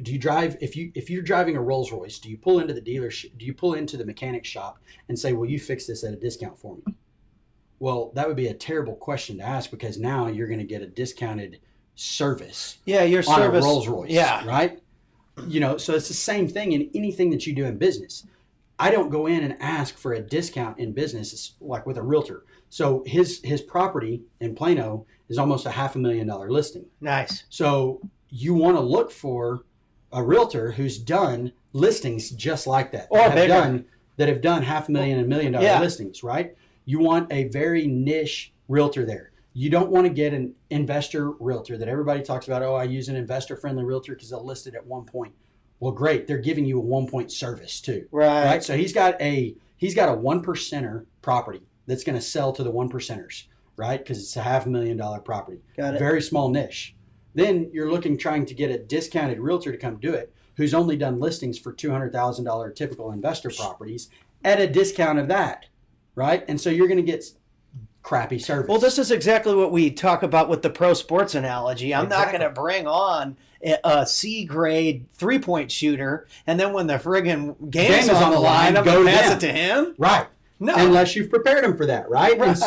drive, if you're driving a Rolls Royce, do you pull into the dealership, do you pull into the mechanic shop and say, will you fix this at a discount for me? Well, that would be a terrible question to ask, because now you're going to get a discounted service. Yeah, your on service. a Rolls Royce. Yeah. Right? So it's the same thing in anything that you do in business. I don't go in and ask for a discount in business. It's like with a realtor. So his property in Plano is almost a $500,000 listing. Nice. So you want to look for a realtor who's done listings just like that. Or bigger. That have done $500,000 and $1 million listings, right? You want a very niche realtor there. You don't want to get an investor realtor that everybody talks about. Oh, I use an investor-friendly realtor because they'll list it at 1 point. Well, great. They're giving you a 1 point service too. Right. So he's got a 1%er property that's going to sell to the 1%ers, right? Because it's a $500,000 property. Got it. Very small niche. Then you're trying to get a discounted realtor to come do it, who's only done listings for $200,000 typical investor properties at a discount of that, right? And so you're going to get crappy service. Well, this is exactly what we talk about with the pro sports analogy. I'm not Exactly. going to bring on a C grade 3-point shooter, and then when the friggin' game is on the line, I'm go going to to pass them. it to him. Right. No. Unless you've prepared them for that, right? Right. And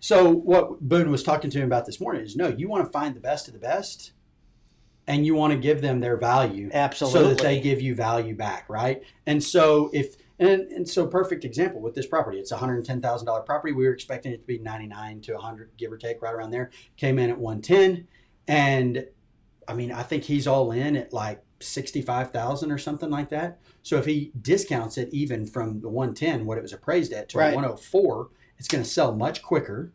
so what Boone was talking to him about this morning is, no, you want to find the best of the best, and you want to give them their value. Absolutely. So that they give you value back, right? And so so perfect example with this property. It's a $110,000 property. We were expecting it to be 99 to 100, give or take, right around there. Came in at 110, and I mean, I think he's all in at like 65,000 or something like that. So if he discounts it even from the 110, what it was appraised at, to Right. 104, it's going to sell much quicker,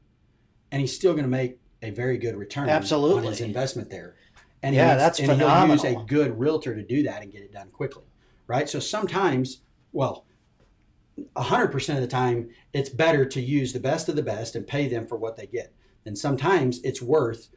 and he's still going to make a very good return Absolutely. on his investment there. And Yeah, that's he'll use phenomenal. a good realtor to do that and get it done quickly, right? So sometimes, 100% of the time, it's better to use the best of the best and pay them for what they get. Then sometimes it's worth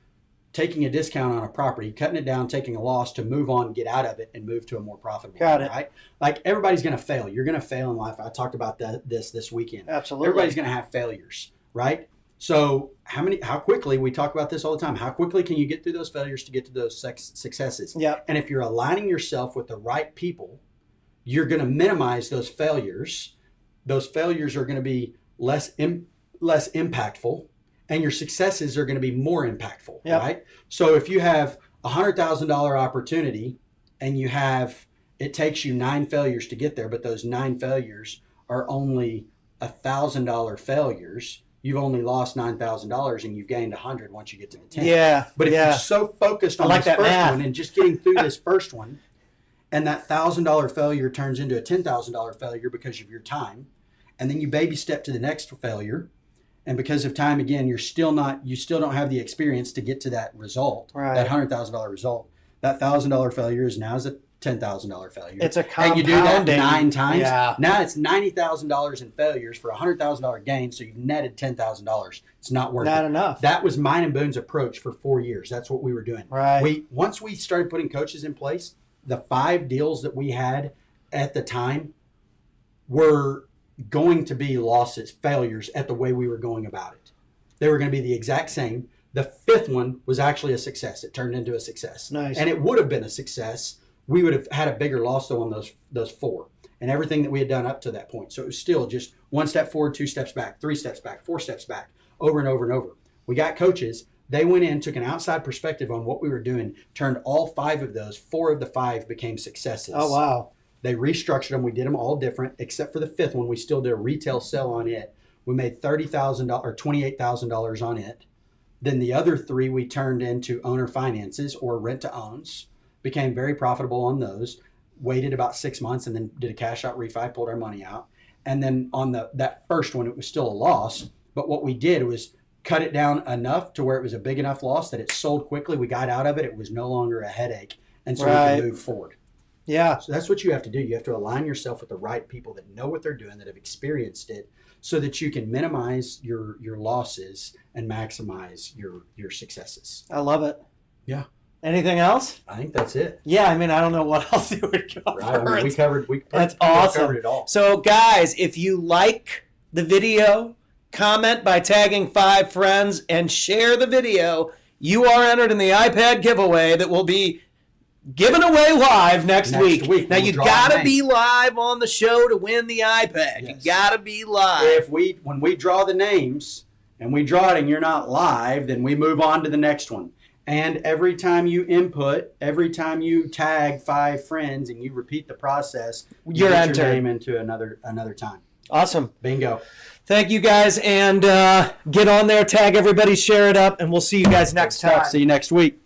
taking a discount on a property, cutting it down, taking a loss to move on, get out of it, and move to a more profitable Got one, it. right? Like everybody's going to fail. You're going to fail in life. I talked about this weekend. Absolutely. Everybody's going to have failures, right? So how quickly, we talk about this all the time, how quickly can you get through those failures to get to those successes? Yep. And if you're aligning yourself with the right people, you're going to minimize those failures. Those failures are going to be less impactful, and your successes are going to be more impactful, Yep. right? So if you have a $100,000 opportunity and it takes you 9 failures to get there, but those 9 failures are only $1,000 failures, you've only lost $9,000 and you've gained 100 once you get to the 10. Yeah. But if yeah. you're so focused I on like this that first math. one and just getting through this first one, and that $1,000 failure turns into a $10,000 failure because of your time, and then you baby step to the next failure, and because of time again, you still don't have the experience to get to that result, Right. that $100,000 result. That $1,000 failure is now a $10,000 failure. It's a and you do that compounding. 9 times. Yeah. Now it's $90,000 in failures for a $100,000 gain. So you've netted $10,000. It's not worth Not it. enough. That was mine and Boone's approach for 4 years. That's what we were doing. Right. Once we started putting coaches in place, the 5 deals that we had at the time were going to be losses, failures at the way we were going about it. They were going to be the exact same. The 5th one was actually a success. It turned into a success. Nice. And it would have been a success. We would have had a bigger loss though on those 4 and everything that we had done up to that point. So it was still just 1 step forward, 2 steps back, 3 steps back, 4 steps back, over and over and over. We got coaches. They went in, took an outside perspective on what we were doing, turned all 5 of those. 4 of the 5 became successes. Oh, wow. They restructured them. We did them all different, except for the 5th one. We still did a retail sell on it. We made $30,000 or $28,000 on it. Then the other 3 we turned into owner finances or rent to owns. Became very profitable on those. Waited about 6 months and then did a cash out refi, pulled our money out. And then on that first one, it was still a loss. But what we did was cut it down enough to where it was a big enough loss that it sold quickly. We got out of it. It was no longer a headache. And so Right. we could move forward. Yeah. So that's what you have to do. You have to align yourself with the right people that know what they're doing, that have experienced it, so that you can minimize your losses and maximize your successes. I love it. Yeah. Anything else? I think that's it. Yeah, I mean, I don't know what else you would cover. Right? I mean, we That's pretty much awesome. covered it all. So, guys, if you like the video, comment by tagging 5 friends and share the video. You are entered in the iPad giveaway that will be given away live next week. Now, We'll you draw got the to be live on the show to win the iPad. Yes. You got to be live. When we draw the names and we draw it and you're not live, then we move on to the next one. And every time you input, every time you tag 5 friends and you repeat the process, You're get entered. your name into another time. Awesome. Bingo. Thank you, guys. And get on there, tag everybody, share it up, and we'll see you guys next time. See you next week.